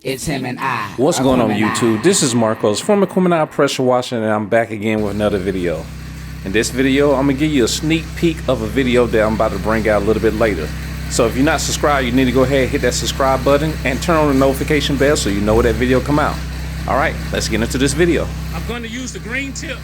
It's him and I. What's going on YouTube? This is Marcos from Aquemini Pressure Washing, and I'm back again with another video. In this video, I'm gonna give you a sneak peek of a video that I'm about to bring out a little bit later. So if you're not subscribed, you need to go ahead and hit that subscribe button and turn on the notification bell so you know when that video come out. All right, let's get into this video. I'm going to use the green tip.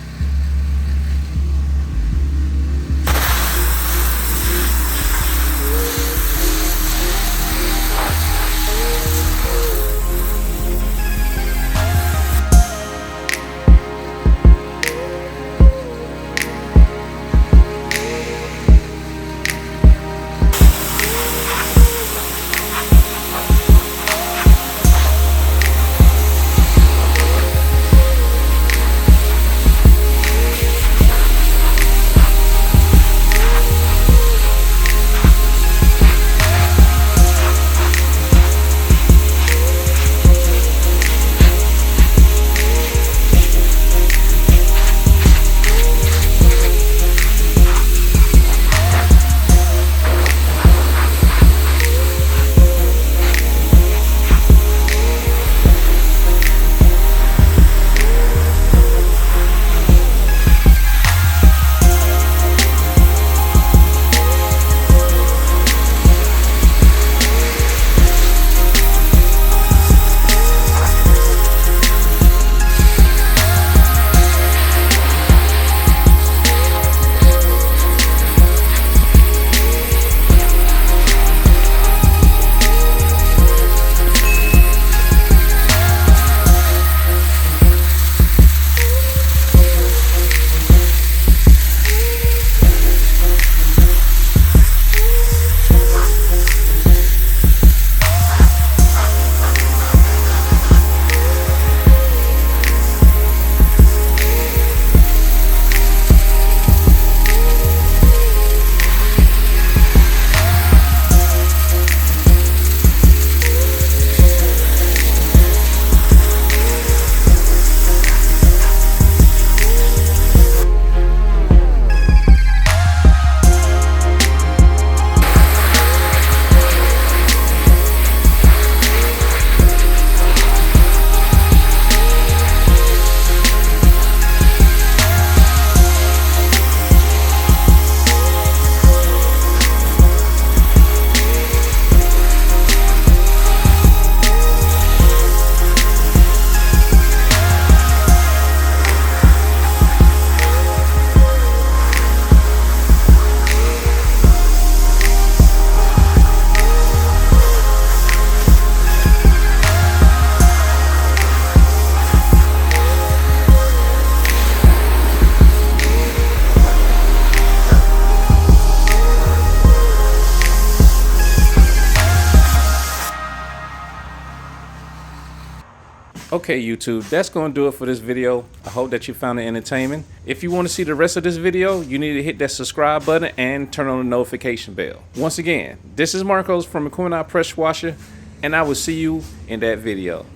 Okay YouTube, that's going to do it for this video. I hope that you found it entertaining. If you want to see the rest of this video, you need to hit that subscribe button and turn on the notification bell. Once again, this is Marcos from Aquemini Pressure Washer, and I will see you in that video.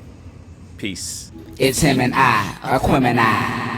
Peace. It's him and I, Aquemini.